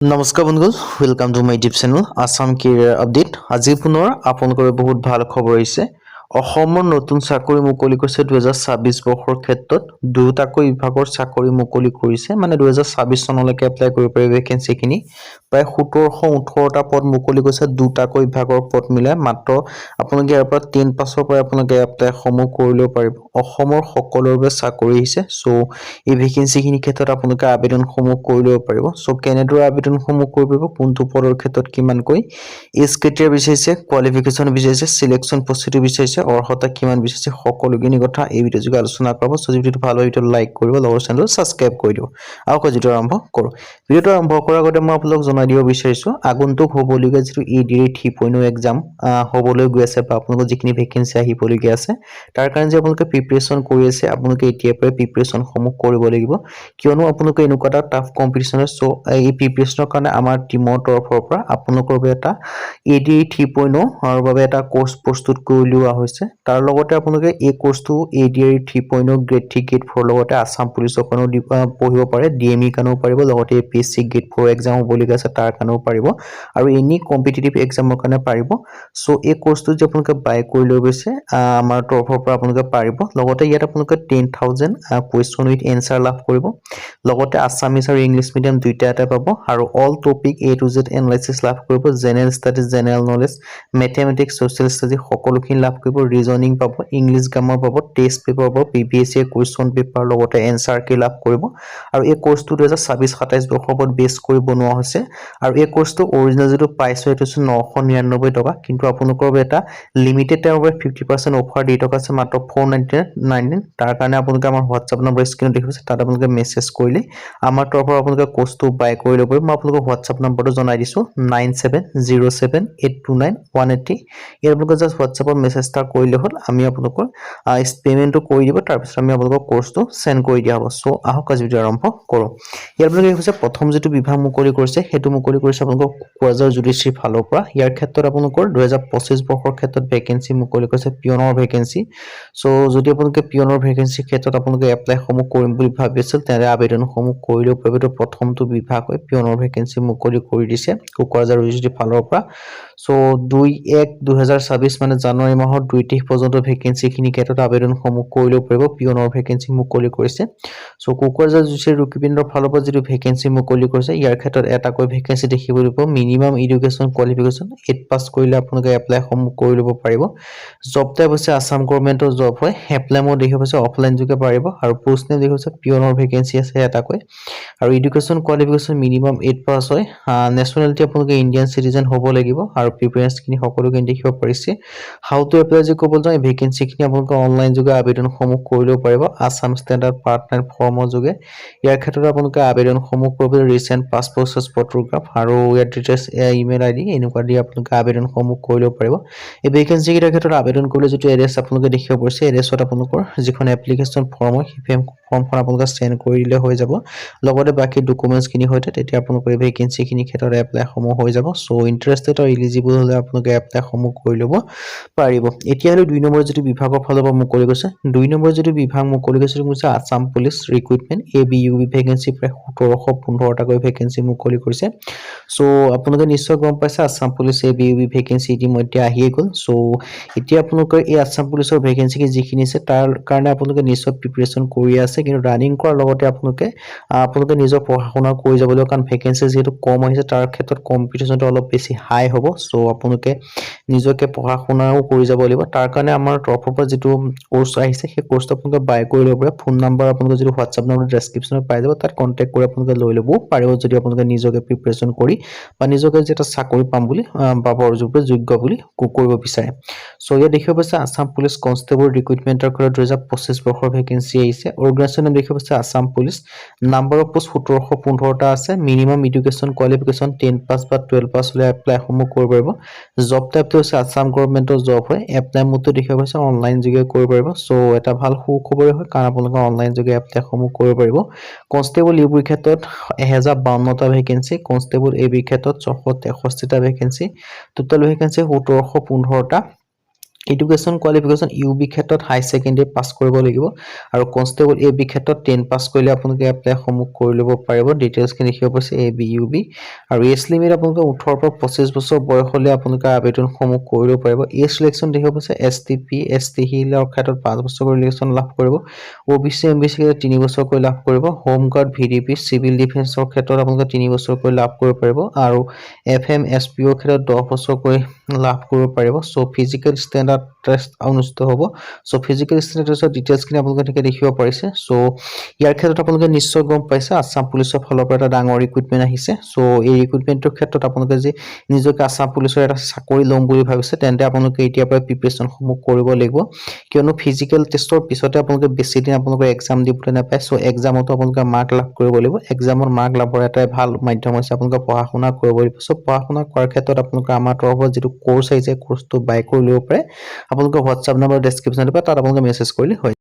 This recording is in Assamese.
নমস্কাৰ বন্ধুসকল welcome to my YouTube channel Assam career update আজি পুনৰ আপোনালোকৰ বহুত ভাল খবৰ আহিছে অসমৰ নতুন চাকৰি মুকলি কৰিছে 2026 বৰ্ষৰ ক্ষেত্ৰত দুটাকৈ বিভাগৰ চাকৰি মুকলি কৰিছে মানে 2026 চনলৈকে এপ্লাই কৰিব পাৰি ভেকেন্সি খিনি প্ৰায় 1718টা পদ মুকলি কৰিছে দুটাকৈ বিভাগৰ পদ মিলাই মাত্ৰ আপোনালোকে ইয়াৰ পৰা 10 পাছৰ পৰা আপোনালোকে এপ্লাই সমূহ কৰি ল'ব পাৰিব অসমৰ সকলোৰে বাবে চাকৰি আহিছে সো এই ভেকেন্সি খিনি ক্ষেত্ৰত আপোনালোকে আবেদন সমূহ কৰি ল'ব পাৰিব সো কেনেদৰে আবেদন সমূহ কৰিব কোনটো পদৰ ক্ষেত্ৰত কিমানকৈ এজ ক্ৰাইটেৰিয়া বিচাৰিছে কোৱালিফিকেশন বিচাৰিছে সিলেকশন প্ৰসিডিউৰ বিচাৰিছে অৰ্হতা কিমান বিচাৰিছে সকলোখিনি কথা এই ভিডিঅ' যোগে আলোচনা কৰিব সো ভিডিঅ'টো ভাল হয় ভিডিঅ'টো লাইক কৰিব লগৰ চেনেল সাবস্ক্ৰাইব কৰি দিও আৰু ভিডিঅ'টো আৰম্ভ কৰো ভিডিঅ'টো আৰম্ভ কৰাৰ আগতে মই আপোনালোকক জনাই দিব বিচাৰিছো আগন্তুক হ'বলগীয়া যেটো EDA 3.0 এক্সাম হ'বলৈ গৈ আছে বা আপোনালোকৰ যিখিনি ভেকেন্সি আহিবলগীয়া আছে তাৰ কাৰণে যে আপোনালোকে প্ৰিপাৰেচন কৰি আছে আপোনালোকে এতিয়াৰ পৰা প্ৰিপাৰেচন সমূহ কৰিব লাগিব কিয়নো আপোনালোকে এনেকুৱা এটা টাফ কম্পিটিশন সো এই প্ৰিপাৰেচনৰ কাৰণে আমাৰ টিমৰ তৰফৰ পৰা আপোনালোকৰ বাবে এটা EDA 3.0 আৰু বাবে এটা কোৰ্স প্ৰস্তুত কৰি লোৱা হৈছে তাৰ লগতে আপোনালোকে এই কোৰ্সটো EDA 3.0 গ্ৰেড 3 গ্ৰেড 4 লগতে আসাম পুলিচৰ কাৰণেও পঢ়িব পাৰে DME কাৰণেও পাৰিব লগতে APSC গ্ৰেড 4 এক্সাম হ'বলগীয়া আছে তাৰ কাৰণেও পাৰিব আৰু এনি কম্পিটিটিভ এক্সামৰ কাৰণে পাৰিব সো এই কোৰ্সটো যে আপোনালোকে বাই কৰি লৈ গৈছে আমাৰ তৰফৰ পৰা আপোনালোকে পাৰিব লগতে ইয়াত আপোনালোকে 10000 কোৱেশ্চন উইথ এনসাৰ লাভ কৰিব লগতে আসামিজ আৰু ইংলিশ মিডিয়াম দুইটা এটা পাব আৰু all topic A to Z analysis লাভ কৰিব general studies general knowledge mathematics social study সকলোখিনি লাভ কৰিব ৰিজনিং পাব ইংলিশ গ্ৰামাৰ পাব টেষ্ট পেপাৰ পাব PPSC কোৱেশ্চন পেপাৰ লগতে এনসাৰ কি লাভ কৰিব আৰু এই কোৰ্সটো 2026-27 বৰ্ষৰ ওপৰত বেছ কৰি বনোৱা হৈছে আৰু এই কোৰ্সটো অৰিজিনাল যেটো প্ৰাইস হয় 999 টকা কিন্তু আপোনালোকৰ বাবে এটা লিমিটেড টাইমৰ 50% অফাৰ দি থকা আছে মাত্ৰ 499 তাৰ কাৰণে আপোনালোকে আমাৰ WhatsApp নম্বৰ স্ক্ৰিনত দেখিছে তাত আপোনালোকে মেছেজ কৰিলে আমাৰ তৰফৰ আপোনালোকে কোৰ্সটো বাই কৰি ল'ব মই আপোনালোকক WhatsApp নম্বৰটো জনাই দিছো 9707829180 ইয়াৰ আপোনালোকে জাস্ট WhatsAppত মেছেজ টা কৰিলে হ'ল আমি আপোনালোকৰ পেমেন্টটো কৰি দিব তাৰ পিছত আমি আপোনালোকক কোৰ্সটো সেন্ড কৰি দিয়া হ'ব সো আহক আজি ভিডিঅ' আৰম্ভ কৰো ইয়াৰ আপোনালোকে কৈছে প্ৰথম যেটো বিভাগ মুকলি কৰিছে হেতু মুকলি কৰিছে আপোনালোকক কোৱাজাৰ জুডিচিয়াৰী ফালৰ পৰা ইয়াৰ ক্ষেত্ৰত আপোনালোকৰ 2025 বৰ্ষৰ ক্ষেত্ৰত ভেকেন্সি মুকলি কৰিছে পিয়নৰ ভেকেন্সি সো যদি আপোনালোকে পিয়নৰ ভেকেন্সি ক্ষেত্ৰত আপোনালোকে এপ্লাই সমূহ কৰিম বুলি ভাবিছিল তেনে আবেদন সমূহ কৰি ল'ব পাৰিব প্ৰথমটো বিভাগ হয় পিয়নৰ ভেকেন্সি মুকলি কৰি দিছে কোৱাজাৰ জুডিচিয়াৰী ফালৰ পৰা সো 2/1/2026 মানে জানুৱাৰী মাহৰ 2 তাৰিখ পৰ্যন্ত ভেকেন্সি খিনি ক্ষেত্ৰত আবেদন সমূহ কৰি ল'ব পাৰিব পিয়নৰ ভেকেন্সি মুকলি কৰিছে সো কোৱাজাৰ জুডিচিয়াৰী ৰুকিপিনৰ ফালৰ পৰা যেটো ভেকেন্সি মুকলি কৰিছে ইয়াৰ ক্ষেত্ৰত এটাকৈ ভেকেন্সি দেখিবলৈ পাব মিনিমাম এডুকেশন কোৱালিফিকেশন 8 পাস কৰিলে আপোনালোকে এপ্লাই সমূহ কৰি ল'ব পাৰিব জব টাইপ হৈছে আসাম গভৰ্ণমেন্টৰ জব হয় এপ্লাই মোৰ দেখিব হৈছে অফলাইন যোগে পাৰিব আৰু পোষ্ট নেম দেখিব হৈছে পিয়নৰ ভেকেন্সি আছে এটাকৈ আৰু এডুকেশন কোৱালিফিকেশন মিনিমাম 8 পাস হয় নেশনালিটি আপোনালোকে ইন্ডিয়ান সিটিজেন হ'ব লাগিব আৰু প্ৰিফাৰেন্স খিনি সকলোকে দেখিব পাৰিছে হাউ টু এপ্লাই যে ক'ব যাও ভেকেন্সি খিনি আপোনালোকে অনলাইন যোগে আবেদন সমূহ কৰি ল'ব পাৰিব আসাম ষ্টেণ্ডাৰ্ড পাৰ্টনাৰ ফৰ্মৰ যোগে ইয়াৰ ক্ষেত্ৰত আপোনালোকে আবেদন সমূহ কৰিব ৰিসেন্ট পাসপোৰ্ট সাইজ ফটোগ্ৰাফ আৰু ইয়াৰ ডিটেইলছ ইমেইল আইডি এনেকুৱা দি আপোনালোকে আবেদন সমূহ কৰি ল'ব পাৰিব এই ভেকেন্সি কিটাৰ ক্ষেত্ৰত আবেদন কৰিলে যেটো এড্ৰেছ আপোনালোকে দেখিব পাৰিছে এড্ৰেছত আপোনালোকৰ যিখন এপ্লিকেশন ফৰ্ম হয় সেই ফৰ্মখন আপোনালোকে সেন্ড কৰি দিলে হৈ যাব লগতে বাকি ডকুমেন্টছ খিনি হয়তে তেতিয়া আপোনালোকৰ ভেকেন্সি খিনি ক্ষেত্ৰত এপ্লাই সমূহ হৈ যাব সো ইন্টাৰেষ্টেড আৰু এলিজিবল হলে আপোনালোকে এপ্লাই সমূহ কৰি ল'ব পাৰিব এতিয়া হলে 2 নম্বৰ যেটো বিভাগৰ ফালৰ পৰা মুকলি গৈছে 2 নম্বৰ যেটো বিভাগ মুকলি গৈছে হৈছে Assam police recruitment ABUB vacancy প্ৰায় 1715টা কৈ ভেকেন্সি মুকলি কৰিছে সো আপোনালোকে নিশ্চয় গম পাইছে আসাম পুলিচ ABUB ভেকেন্সি ইতিমধ্যে আহিয়ে গল সো এতিয়া আপোনালোকৰ এই আসাম পুলিচৰ ভেকেন্সি কি যিখিনি আছে তাৰ কাৰণে আপোনালোকে নিশ্চয় প্ৰিপাৰেচন কৰি আছে কিন্তু ৰানিং কৰাৰ লগতে আপোনালোকে নিজৰ পঢ়াশুনা কৰি যাবলৈ কাৰণ ভেকেন্সি যেটো কম আহিছে তাৰ ক্ষেত্ৰত কম্পিটিশনটো অলপ বেছি হাই হ'ব সো আপোনালোকে নিজকে পঢ়াশুনাও কৰি যাব লাগিব তাৰ কাৰণে আমাৰ তৰফৰ পৰা যেটো কোৰ্স আহিছে সেই কোৰ্সটো আপোনালোকে বাই কৰি ল'ব পাৰে ফোন নম্বৰ আপোনালোকে যেটো WhatsApp নম্বৰ ডেসক্ৰিপচনত পাই যাব তাত কন্টাক্ট কৰি আপোনালোকে লৈ ল'ব পাৰিব যদি আপোনালোকে নিজকে প্ৰিপাৰেচন কৰি বা নিজকে যেটা চাকৰি পাম বুলি পাবৰ যোগ্য বুলি কৰিব বিচাৰে সো ইয়া দেখিব পাইছে আসাম পুলিচ কনষ্টেবল ৰিক্ৰুটমেন্টৰ কৰা 2025 বৰ্ষৰ ভেকেন্সি আহিছে অৰ্গানাইজেচন দেখিব পাইছে Assam police number of post 1715টা আছে মিনিমাম এডুকেশন কোৱালিফিকেশন 10 পাস বা 12 পাস হলে এপ্লাই সমূহ কৰিব পাৰিব জব টাইপটো হৈছে আসাম গভৰ্ণমেন্টৰ জব হয় এপ্লাই মোডটো দেখিব পাইছে অনলাইন যোগে কৰিব পাৰিব সো এটা ভাল সুখবৰে হয় কাৰণ আপোনালোকে অনলাইন যোগে এপ্লাই সমূহ কৰিব পাৰিব কনষ্টেবল ইউবিৰ ক্ষেত্ৰত 1052টা ভেকেন্সি কনষ্টেবল এবি ক্ষেত্ৰত 663টা ভেকেন্সি টোটাল ভেকেন্সি 1715টা এডুকেশ্যন কোৱালিফিকেশ্যন ইউবি ক্ষেত্ৰত হাই ছেকেণ্ডেৰী পাছ কৰিব লাগিব আৰু কনষ্টেবল এবি ক্ষেত্ৰত 10 পাছ কৰিলে আপোনালোকে এপ্লাই সমূহ কৰি ল'ব পাৰিব ডিটেইলছখিনি লিখিব পাৰিছে এবি ইউবি আৰু এজ লিমিট আপোনালোকে 18 পৰা 25 বছৰ বয়স হ'লে আপোনালোকে আবেদনসমূহ কৰি ল'ব পাৰিব এজ সিলেকশ্যন দেখিব পাৰিছে এছটিপি এছটি হিলৰ ক্ষেত্ৰত 5 বছৰ ৰিলেকশ্যন লাভ কৰিব ওবিচি এমবিচি ক্ষেত্ৰত 3 বছৰ কৰি লাভ কৰিব হোম গাৰ্ড ভিডিপি চিভিল ডিফেন্সৰ ক্ষেত্ৰত আপোনালোকে 3 বছৰ কৰি লাভ কৰিব পাৰিব আৰু এফএম এছপিঅ ক্ষেত্ৰত 10 বছৰ কৰি লাভ কৰিব পাৰিব সো ফিজিক্যাল ষ্টেণ্ডাৰ্ড টেষ্ট অনুষ্ঠিত হ'ব সো ফিজিক্যাল ষ্টেটাছৰ ডিটেইলছখিনি আপোনালোকে ঠিক দেখিব পাৰিছে সো ইয়াৰ ক্ষেত্ৰত আপোনালোকে নিশ্চয় গম পাইছে আসাম পুলিচৰ ফালৰ পৰা এটা ডাঙৰ ৰিক্ৰুটমেন্ট আহিছে সো এই ৰিক্ৰুটমেন্টৰ ক্ষেত্ৰত আপোনালোকে যে নিজকে আসাম পুলিচৰ এটা চাকৰি ল'ম বুলি ভাবিছে তেন্তে আপোনালোকে এতিয়াৰ পৰা প্ৰিপাৰেচন সমূহ কৰিব লাগিব কিয়নো ফিজিক্যাল টেষ্টৰ পিছতে আপোনালোকে বেছি দিন আপোনালোকে এক্সাম দিবলৈ নাপায় সো এক্সামতো আপোনালোকে মাৰ্ক লাভ কৰিব লাগিব এক্সামৰ মাৰ্ক লাভৰ এটাই ভাল মাধ্যম হৈছে আপোনালোকে পঢ়া শুনা কৰিব লাগিব সো পঢ়া শুনা কৰাৰ ক্ষেত্ৰত আপোনালোকে আমাৰ তৰফৰ যিটো কোৰ্স আহিছে কোৰ্সটো বাই কৰি ল'ব পাৰে আপোনালোকে WhatsApp নম্বৰ ডেসক্ৰিপচনত পায় তাত আপোনালোকে মেছেজ কৰিলে হয়